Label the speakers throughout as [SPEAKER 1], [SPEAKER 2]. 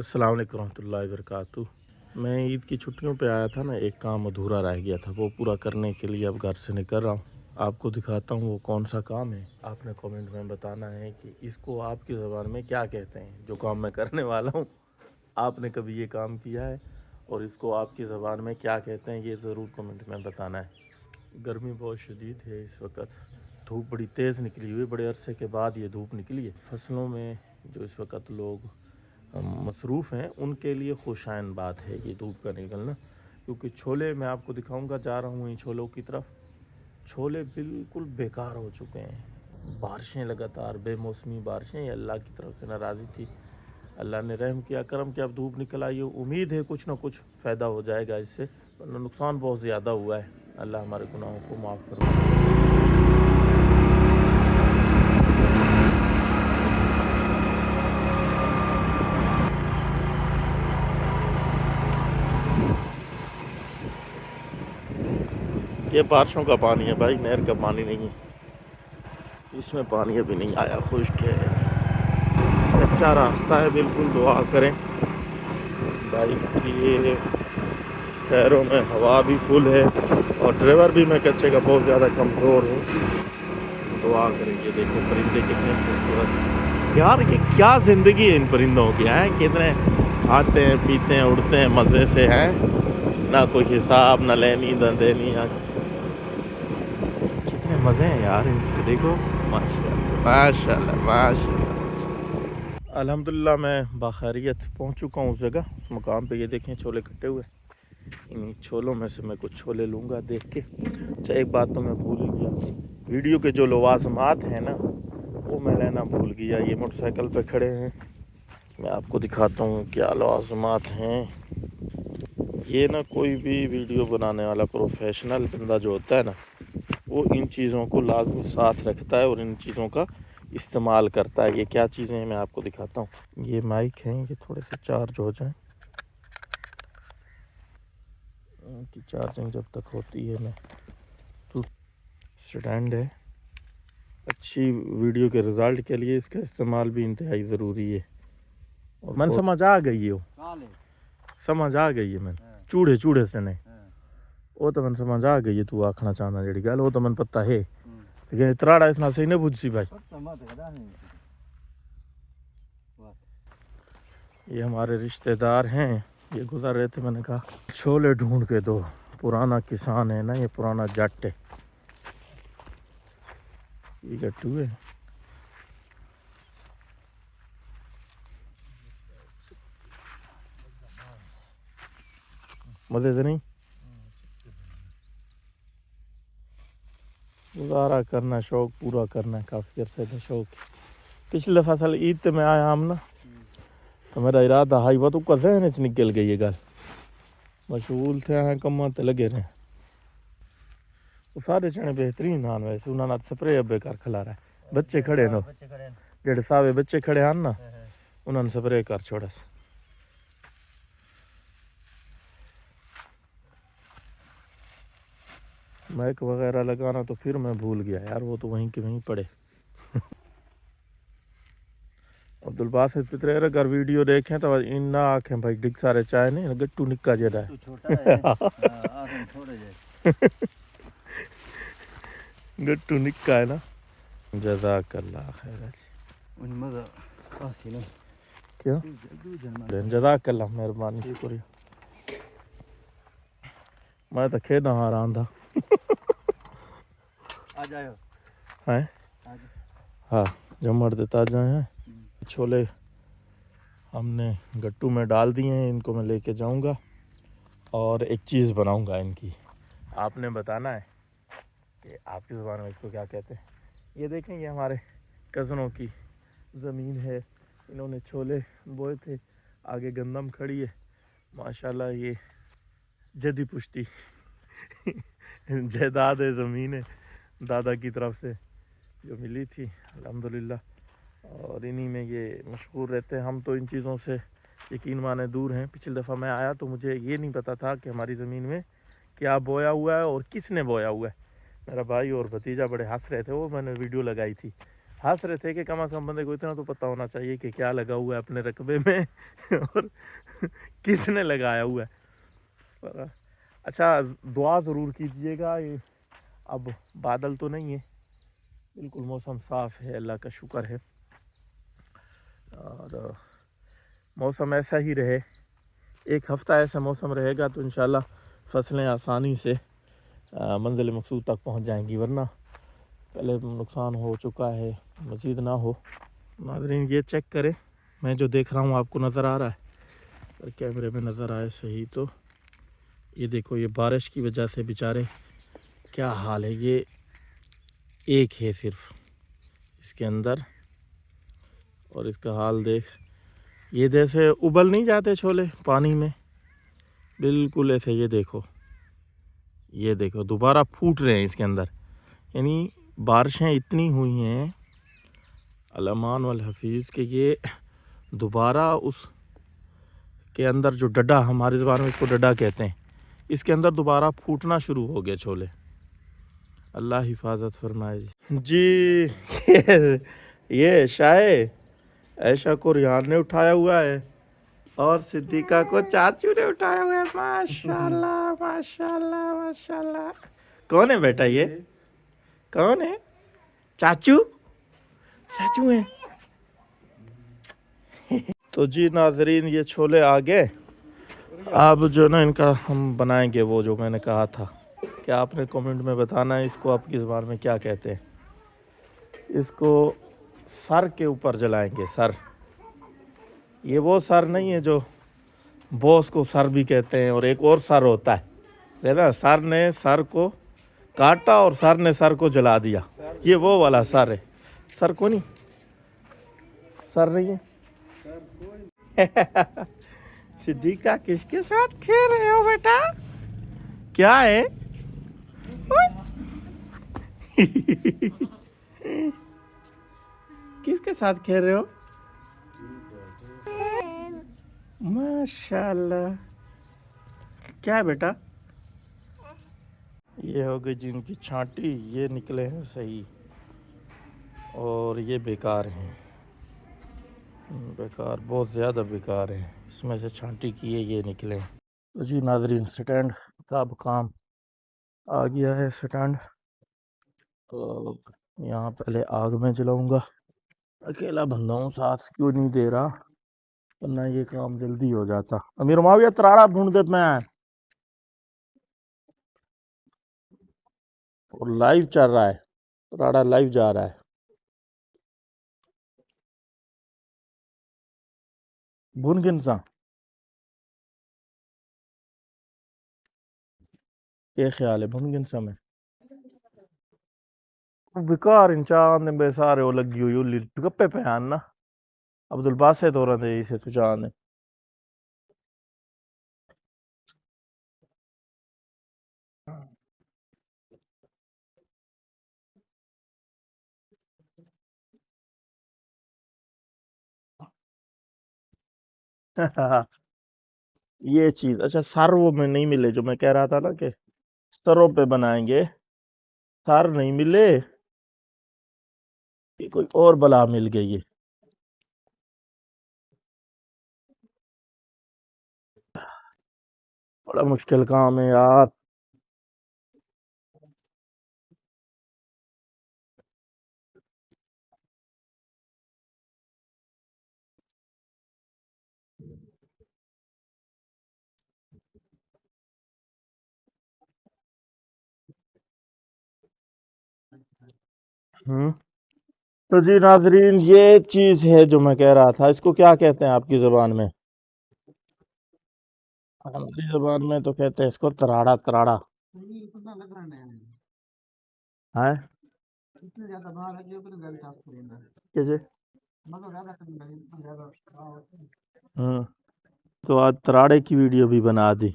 [SPEAKER 1] अस्सलाम वालेकुम रहमतुल्लाहि वबरकातुहू। मैं ईद की छुट्टियों पे आया था ना, एक काम अधूरा रह गया था, वो पूरा करने के लिए अब घर से निकल रहा हूँ। आपको दिखाता हूँ वो कौन सा काम है। आपने कमेंट में बताना है कि इसको आपकी ज़बान में क्या कहते हैं। जो काम मैं करने वाला हूँ, आपने कभी ये काम किया है और इसको आपकी ज़बान में क्या कहते हैं, ये ज़रूर कमेंट में बताना है। गर्मी बहुत शदीद है इस वक्त, धूप बड़ी तेज़ निकली हुई, बड़े अरसे के बाद ये धूप निकली है। फसलों में जो इस वक्त लोग मसरूफ़ हैं उनके लिए खुशाइन बात है ये धूप का निकलना, क्योंकि छोले मैं आपको दिखाऊंगा, जा रहा हूँ इन छोलों की तरफ। छोले बिल्कुल बेकार हो चुके हैं। बारिशें लगातार, बेमौसमी बारिशें, ये अल्लाह की तरफ से नाराज़ी थी। अल्लाह ने रहम किया, करम किया, अब धूप निकल आई है। उम्मीद है कुछ ना कुछ फ़ायदा हो जाएगा इससे, वरना नुकसान बहुत ज़्यादा हुआ है। अल्लाह हमारे गुनाहों को माफ़ फरमाए। ये बारिशों का पानी है भाई, नहर का पानी नहीं है। इसमें पानी अभी नहीं आया, खुश्क है, कच्चा रास्ता है। बिल्कुल दुआ करें भाई कि ये पैरों में हवा भी फुल है और ड्राइवर भी मैं कच्चे का बहुत ज़्यादा कमज़ोर हूँ। दुआ करें। ये देखो परिंदे कितने खूबसूरत यार, ये क्या ज़िंदगी है इन परिंदों की है। कितने खाते हैं, पीते हैं, उड़ते हैं, मज़े से हैं, ना कोई हिसाब, ना लेनी ना देनी। कितने मज़े हैं यार इनके, देखो माशाल्लाह माशाल्लाह माशाल्लाह। अल्हम्दुलिल्लाह मैं बाखैरियत पहुंच चुका हूँ उस जगह, उस मकाम पे। ये देखें छोले कटे हुए, इन छोलों में से मैं कुछ छोले लूँगा देख के। अच्छा, एक बात तो मैं भूल ही गया, वीडियो के जो लवाज़मात हैं ना, वो मैं लेना भूल गया। ये मोटरसाइकिल पे खड़े हैं, मैं आपको दिखाता हूँ क्या लवाज़मात हैं। ये ना कोई भी वीडियो बनाने वाला प्रोफेशनल बंदा जो होता है ना, वो इन चीज़ों को लाजमी साथ रखता है और इन चीज़ों का इस्तेमाल करता है। ये क्या चीज़ें हैं मैं आपको दिखाता हूँ। ये माइक हैं, ये थोड़े से चार्ज हो जाएं, इनकी चार्जिंग जब तक होती है मैं तो। स्टैंड है, अच्छी वीडियो के रिज़ल्ट के लिए इसका इस्तेमाल भी इंतहाई ज़रूरी है। और मन समझ आ गई है, समझ आ गई है मैं, चूड़े चूड़े से नहीं, वो तो मन समझ आ गई है। तू आखना चाहना जड़ी गल, वो तो मन पता है, लेकिन त्राड़ा इतना सही नहीं बुझ सी भाई। ये हमारे रिश्तेदार हैं, ये गुजर रहे थे, मैंने कहा छोले ढूंढ के दो। पुराना किसान है ना, ये पुराना जट है। ये गट्टू है, मजे से नहीं गुजारा करना, शौक पूरा करना है, काफ़ी अरसे का शौक। पिछले दफ़ा साल ईद ते मैं आया हम ना, तो मेरा इरादा हाई वो तो जहन च निकल गई है गल। मशगूल थे हैं कम्मा ते लगे रहे। वो सारे चने बेहतरीन आन, वैसे उन्होंने स्प्रे अबे कर खिला रहा है। बच्चे खड़े नो, जेडे सावे बच्चे खड़े हैं ना, उन्होंने स्प्रे कर छोड़ा। माइक वगैरह लगाना तो फिर मैं भूल गया यार, वो तो वहीं के वहीं पड़े। अब्दुल बासित पितरे अगर वीडियो देखें तो इन ना आखें भाई डिग सारे चाय नहीं, गट्टू निक्का जेड़ा है। गट्टू निक्का है ना। जज़ाकल्लाह खैर। क्यों जज़ाकल्लाह, मेहरबानी शुक्रिया। मैं तो खेड़ा हार आंदा हैं। हाँ, जमड़ देता जाए हैं। छोले हमने गट्टू में डाल दिए हैं, इनको मैं लेके जाऊंगा और एक चीज़ बनाऊंगा इनकी। आपने बताना है कि आपकी ज़ुबान में इसको क्या कहते हैं। ये देखें, ये हमारे कज़नों की ज़मीन है, इन्होंने छोले बोए थे, आगे गंदम खड़ी है माशाल्लाह। ये जदी पुश्ती जायदाद है, ज़मीन है, दादा की तरफ से जो मिली थी अल्हम्दुलिल्लाह, और इन्हीं में ये मशहूर रहते हैं। हम तो इन चीज़ों से यकीन माने दूर हैं। पिछली दफ़ा मैं आया तो मुझे ये नहीं पता था कि हमारी ज़मीन में क्या बोया हुआ है और किसने बोया हुआ है। मेरा भाई और भतीजा बड़े हंस रहे थे, वो मैंने वीडियो लगाई थी। हंस रहे थे कि कम से कम बंदे को इतना तो पता होना चाहिए कि क्या लगा हुआ है अपने रकबे में और किसने लगाया हुआ है। पर अच्छा, दुआ ज़रूर कीजिएगा। ये अब बादल तो नहीं है, बिल्कुल मौसम साफ़ है, अल्लाह का शुक्र है। और मौसम ऐसा ही रहे, एक हफ़्ता ऐसा मौसम रहेगा तो इंशाल्लाह फसलें आसानी से मंजिल मकसूद तक पहुंच जाएंगी, वरना पहले नुकसान हो चुका है, मज़ीद ना हो। नाज़रीन ये चेक करें, मैं जो देख रहा हूँ आपको नज़र आ रहा है, अगर कैमरे में नज़र आए सही तो ये देखो, ये बारिश की वजह से बेचारे क्या हाल है। ये एक है सिर्फ इसके अंदर, और इसका हाल देख, ये जैसे उबल नहीं जाते छोले पानी में, बिल्कुल ऐसे। ये देखो दोबारा फूट रहे हैं इसके अंदर। यानी बारिशें इतनी हुई हैं अल-अमान वल हफीज़ के ये दोबारा उस के अंदर जो डड्डा, हमारी ज़बान में इसको डड्डा कहते हैं, इसके अंदर दोबारा फूटना शुरू हो गए छोले। अल्लाह हिफाजत फरमाए जी। ये शाये ऐशा को रिहान ने उठाया हुआ है और सिद्दीका को चाचू ने उठाया हुआ है। माशाल्लाह माशाल्लाह माशाल्लाह। कौन है बेटा ये, कौन है? चाचू, चाचू है। तो जी नाजरीन, ये छोले आ गए। अब जो ना इनका हम बनाएंगे वो जो मैंने कहा था, क्या आपने कमेंट में बताना है इसको आपकी ज़बान में क्या कहते हैं। इसको सर के ऊपर जलाएंगे, सर। ये वो सर नहीं है जो बॉस को सर भी कहते हैं, और एक और सर होता है ना, सर ने सर को काटा और सर ने सर को जला दिया, ये वो वाला सर है। सर को नहीं, सर नहीं है। सिद्दीका किसके साथ खेल रहे हो बेटा, क्या है? किसके साथ खेल रहे हो? माशाल्लाह। क्या है बेटा? ये हो गई जिनकी छांटी, ये निकले हैं सही और ये बेकार हैं। बेकार, बहुत ज़्यादा बेकार है। इसमें से छांटी किए ये निकले। तो जी नाजरीन, स्टैंड का अब काम आ गया है। स्टैंड तो यहाँ पहले आग में जलाऊंगा, अकेला बंदा हूँ, साथ क्यों नहीं दे रहा, वरना ये काम जल्दी हो जाता। अमीर माविया तराड़ा ढूंढ दे मैं, और लाइव चल रहा है, तराड़ा लाइव जा रहा है। भुन गिनसा ये ख्याल है, भुन गिनसा में बेकार इंसान ने बेसारे वो लगी हुई उल्ली गप्पे पे आन ना अब्दुल बासित हो रहे थे इसे तू चांद ये चीज अच्छा, सर वो में नहीं मिले जो मैं कह रहा था ना कि सरों पे बनाएंगे, सर नहीं मिले, ये कोई और बला मिल गई है। बड़ा मुश्किल काम है यार। हम्म। तो जी नाजरीन, ये चीज है जो मैं कह रहा था, इसको क्या कहते हैं आपकी जुबान में? हमारी जुबान में तो कहते हैं इसको तराड़ा, तराड़ा है। कैसे? हम्म। तो आज तराड़े की वीडियो भी बना दी।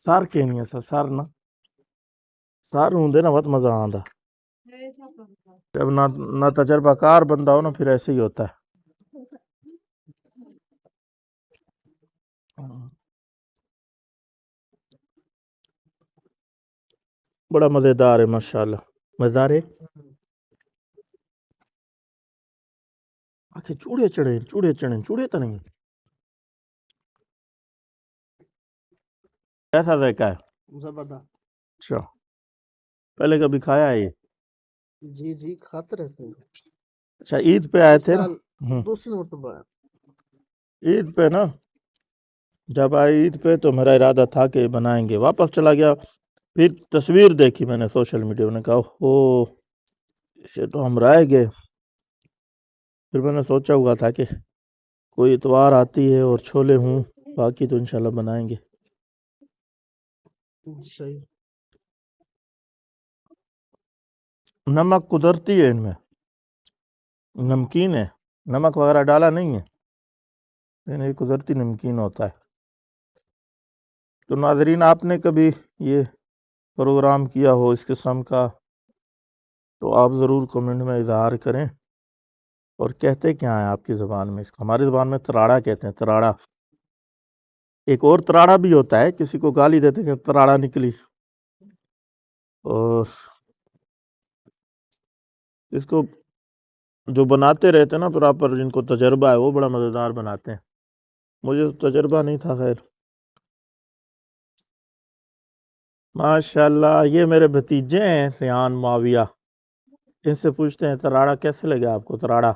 [SPEAKER 1] सर के नहीं है सर, सर ना, सर होंगे ना बहुत मजा आता। जब ना ना तजर्बाकार बंदा हो ना, फिर ऐसे ही होता है। बड़ा मजेदार है माशाल्लाह। मजेदार है। आखे चूड़े चढ़े चूड़े तो नहीं। कैसा जायका है?
[SPEAKER 2] जबरदस्त।
[SPEAKER 1] अच्छा, पहले कभी खाया है ये?
[SPEAKER 2] जी जी, खाते रहते हैं।
[SPEAKER 1] अच्छा, ईद पे आए
[SPEAKER 2] इस
[SPEAKER 1] थे ना?
[SPEAKER 2] साल दूसरी मरतबा।
[SPEAKER 1] ईद पे ना, जब आए ईद पे तो मेरा इरादा था कि बनाएंगे, वापस चला गया। फिर तस्वीर देखी मैंने सोशल मीडिया में, कहा हो इसे तो हम रह गए। फिर मैंने सोचा हुआ था कि कोई इतवार आती है और छोले हूँ, बाकी तो इंशाल्लाह बनाएंगे।
[SPEAKER 2] सही।
[SPEAKER 1] नमक कुदरती है इनमें, नमकीन है, नमक वगैरह डाला नहीं है, लेकिन ये कुदरती नमकीन होता है। तो नाजरीन, आपने कभी ये प्रोग्राम किया हो इस किस्म का, तो आप ज़रूर कमेंट में इजहार करें। और कहते क्या है आपकी ज़बान में इसको? हमारी ज़बान में तराड़ा कहते हैं, तराड़ा। एक और तराड़ा भी होता है, किसी को गाली देते हैं कि तराड़ा निकली। और इसको जो बनाते रहते हैं ना प्रॉपर, जिनको तजर्बा है, वो बड़ा मज़ेदार बनाते हैं। मुझे तो तजर्बा नहीं था खैर। माशाल्लाह, ये मेरे भतीजे हैं रियान माविया। इनसे पूछते हैं तराड़ा कैसे लगे आपको? तराड़ा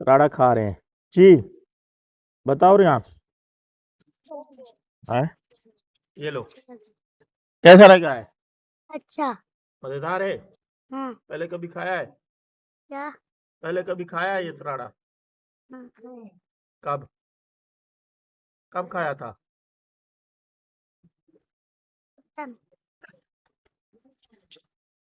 [SPEAKER 1] तराड़ा खा रहे हैं जी। बताओ रियान, है ये लो, कैसा लगा है?
[SPEAKER 3] अच्छा।
[SPEAKER 1] मजेदार है।
[SPEAKER 3] हाँ।
[SPEAKER 1] पहले कभी खाया है?
[SPEAKER 3] क्या?
[SPEAKER 1] पहले कभी खाया है ये तराड़ा?
[SPEAKER 3] हाँ, खाए।
[SPEAKER 1] कब? कब खाया था?
[SPEAKER 3] तब।